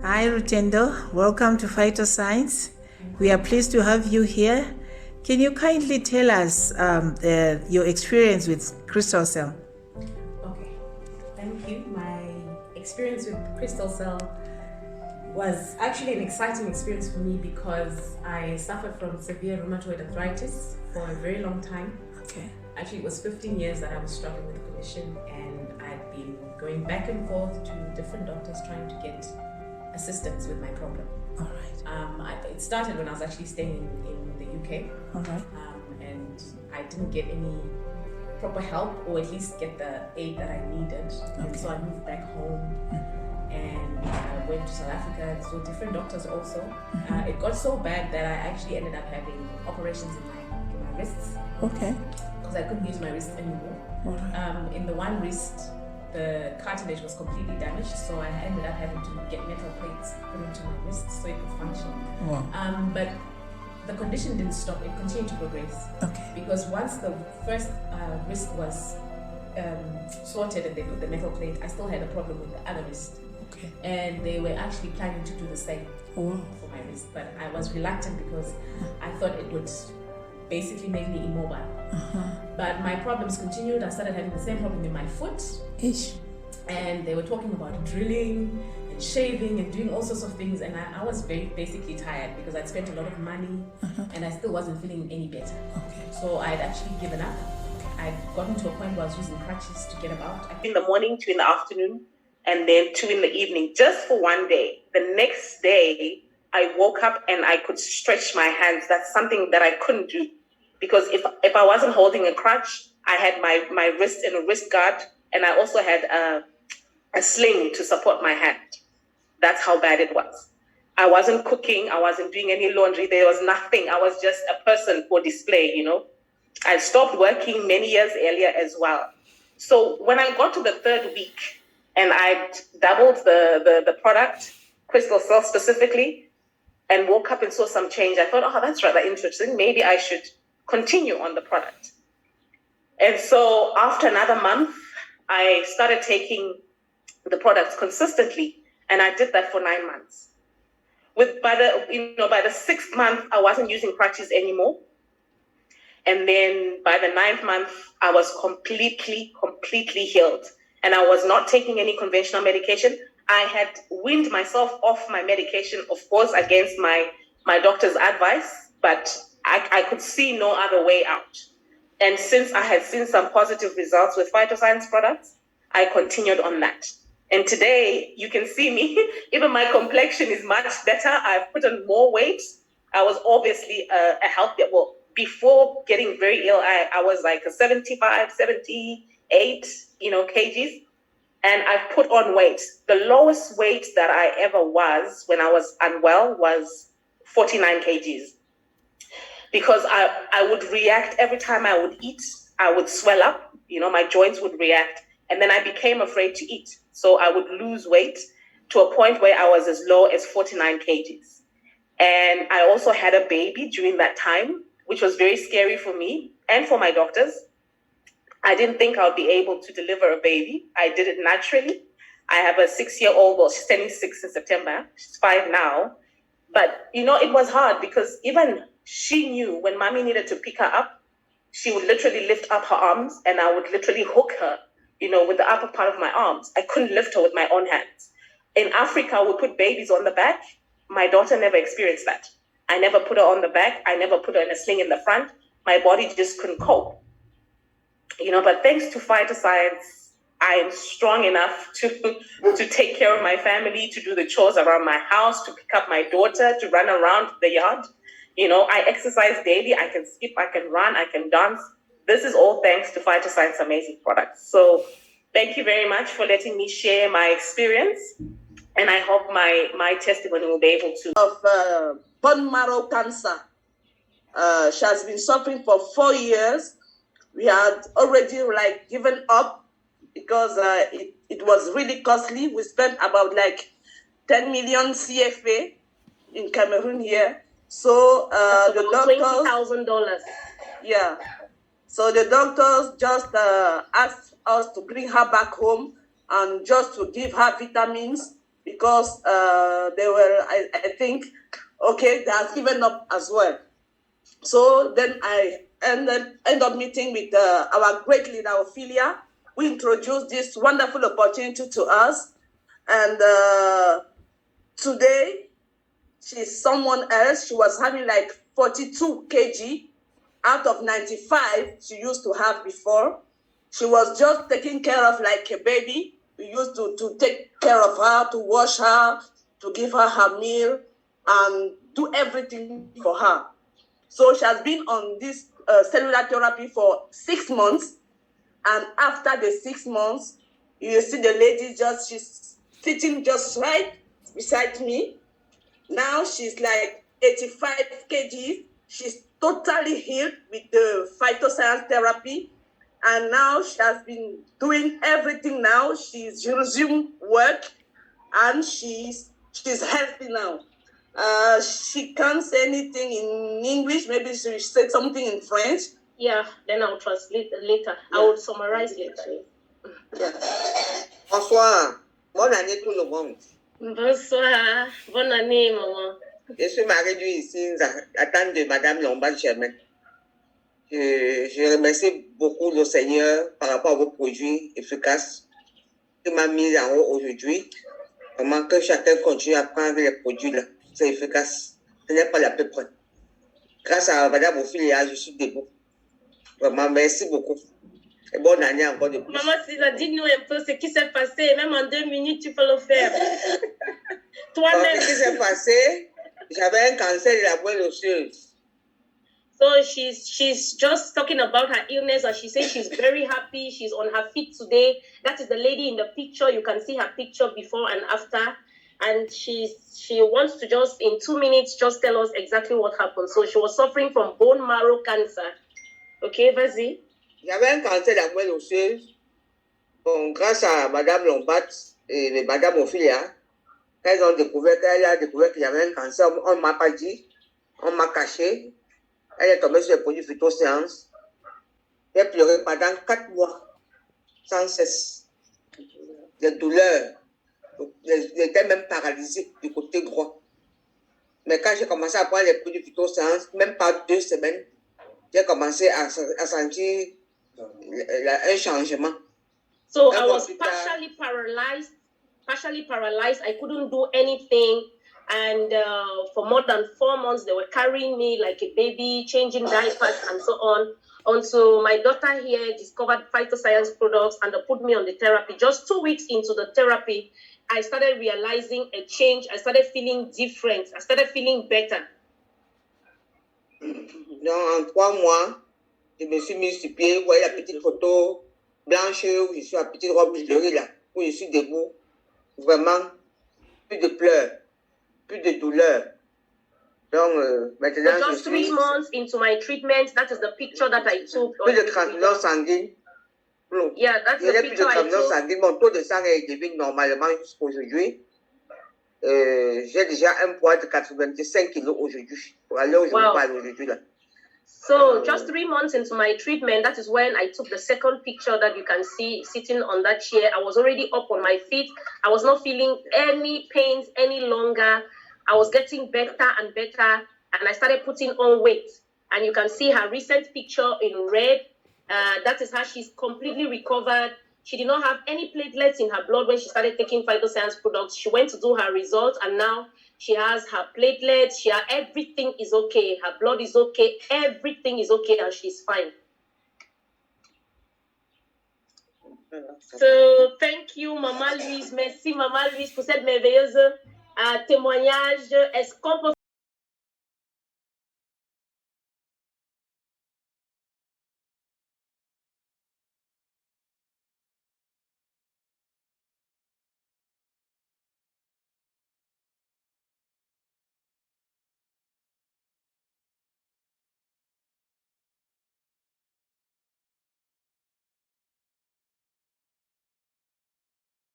Hi, Rutendo. Welcome to Phytoscience. We are pleased to have you here. Can you kindly tell us your experience with Crystal Cell? Okay, thank you. My experience with Crystal Cell was actually an exciting experience for me because I suffered from severe rheumatoid arthritis for a very long time. Okay. Actually, it was 15 years that I was struggling with the condition, and I'd been going back and forth to different doctors trying to get assistance with my problem. All right. It started when I was actually staying in the UK. All right. And I didn't get any proper help, or at least get the aid that I needed. And so I moved back home and I went to South Africa and saw different doctors also. It got so bad that I actually ended up having operations in my wrists. Okay. Because I couldn't use my wrist anymore. All right. In the one wrist, the cartilage was completely damaged, so I ended up having to get metal plates put into my wrists so it could function. Wow. But the condition didn't stop, it continued to progress. Okay. Because once the first wrist was sorted and they put the metal plate, I still had a problem with the other wrist. Okay. And they were actually planning to do the same Wow. for my wrist, but I was reluctant because I thought it would basically make me immobile. But my problems continued. I started having the same problem in my foot. Ish. And they were talking about drilling and shaving and doing all sorts of things, and I was basically tired because I'd spent a lot of money and I still wasn't feeling any better. Okay. So I'd actually given up. I'd gotten to a point where I was using crutches to get about. In the morning, 2 in the afternoon, and then 2 in the evening, just for one day. The next day, I woke up and I could stretch my hands. That's something that I couldn't do, because if I wasn't holding a crutch, I had my wrist in a wrist guard, and I also had a sling to support my hand. That's how bad it was. I wasn't cooking. I wasn't doing any laundry. There was nothing. I was just a person for display, you know. I stopped working many years earlier as well. So when I got to the third week and I doubled the product, Crystal Cell specifically, and woke up and saw some change, I thought, oh, that's rather interesting. Maybe I should continue on the product. And so after another month, I started taking the products consistently, and I did that for 9 months. By the 6th month, I wasn't using crutches anymore. And then by the 9th month, I was completely healed. And I was not taking any conventional medication. I had weaned myself off my medication, of course, against my doctor's advice, but I could see no other way out. And since I had seen some positive results with Phytoscience products, I continued on that. And today, you can see me, even my complexion is much better. I've put on more weight. I was obviously a healthy, before getting very ill, I was like a 75, 78, kgs. And I've put on weight. The lowest weight that I ever was when I was unwell was 49 kgs. Because I would react every time I would eat. I would swell up, my joints would react. And then I became afraid to eat. So I would lose weight to a point where I was as low as 49 kgs. And I also had a baby during that time, which was very scary for me and for my doctors. I didn't think I would be able to deliver a baby. I did it naturally. I have a 6-year-old, well, she's turning 6 in September. She's 5 now. But, it was hard because even she knew when mommy needed to pick her up, she would literally lift up her arms and I would literally hook her, with the upper part of my arms. I couldn't lift her with my own hands. In Africa, we put babies on the back. My daughter never experienced that. I never put her on the back. I never put her in a sling in the front. My body just couldn't cope. But thanks to Phytoscience, I am strong enough to take care of my family, to do the chores around my house, to pick up my daughter, to run around the yard. I exercise daily. I can skip, I can run, I can dance. This is all thanks to Phytoscience amazing products. So thank you very much for letting me share my experience. And I hope my testimony will be able to. Of bone marrow cancer. She has been suffering for 4 years. We had already given up because it was really costly. We spent about 10 million CFA in Cameroon here. So the doctors, $20,000. yeah. So the doctors just asked us to bring her back home and just to give her vitamins because they were, I think, okay, they have given up as well. So then I end up meeting with our great leader, Ophelia. We introduced this wonderful opportunity to us. And today, she's someone else. She was having like 42 kg out of 95 she used to have before. She was just taken care of like a baby. We used to take care of her, to wash her, to give her her meal, and do everything for her. So she has been on this cellular therapy for 6 months. And after the 6 months, you see the lady she's sitting just right beside me. Now she's like 85 kg. She's totally healed with the phytoscience therapy. And now she has been doing everything now. She's resumed work and she's healthy now. She can't say anything in English. Maybe she said something in French. Yeah, then I'll translate later. Yeah. I will summarize later. Yeah. Bonsoir. Bonne année tout le monde. Bonsoir. Bonne année, maman. Je suis mariée ici, à tante de Madame Lombard-Germain. Je remercie beaucoup le Seigneur par rapport à vos produits efficaces qui m'a mis en haut aujourd'hui. Vraiment que chacun continue à prendre les produits là. C'est efficace. Ce n'est pas la peu près. Grâce à Madame Ophélia, je suis debout. Vraiment, merci beaucoup. Et bonne année encore de plus. Maman Sila, dis-nous un peu ce qui s'est passé. Même en 2 minutes, tu peux le faire. Toi-même. Ce qui s'est passé, j'avais un cancer de la moelle osseuse. So she's just talking about her illness, and she says she's very happy. She's on her feet today. That is the lady in the picture. You can see her picture before and after. And she wants to just, in 2 minutes, just tell us exactly what happened. So she was suffering from bone marrow cancer. Okay, vas-y. J'avais un cancer de la moelle osseuse. Bon, grâce à Madame Lombard et Madame Ophélia, elle a découvert qu'il y avait un cancer. On ne m'a pas dit, on m'a caché. Elle est tombée sur les produits Phytoscience. Elle a pleuré pendant 4 mois, sans cesse. Des douleurs. J'étais même paralysée du côté droit. Mais quand j'ai commencé à prendre les produits Phytoscience, même pas 2 semaines, j'ai commencé à sentir un changement. So I was partially paralyzed. I couldn't do anything. And for more than 4 months, they were carrying me like a baby, changing diapers and so on. Until my daughter here discovered Phytoscience products and they put me on the therapy. Just 2 weeks into the therapy, I started realizing a change. I started feeling different. I started feeling better. Donc, en 3 mois, je me suis mis sur pied. Vous voyez la petite photo blanche où je suis à petite robe de riz là, où je suis debout. Vraiment, plus de pleurs, plus de douleur. Donc, maintenant, so just 3 months into my treatment, that is the picture that I took. Plus de transfusion sanguine. Yeah, that's the picture I took. Mon taux de sang est devenu normalement jusqu'aujourd'hui. J'ai déjà un poids de 85 kilos aujourd'hui. Pour aller où je vous parle aujourd'hui là. So just 3 months into my treatment, that is when I took the second picture that you can see sitting on that chair. I was already up on my feet. I was not feeling any pains any longer. I was getting better and better, and I started putting on weight. And you can see her recent picture in red. That is how she's completely recovered. She did not have any platelets in her blood when she started taking Phytoscience products. She went to do her results, and now she has her platelets. Everything is okay. Her blood is okay. Everything is okay, and she's fine. So, thank you, Maman Louise. Merci, Maman Louise, pour cette merveilleuse témoignage. Est-ce qu'on peut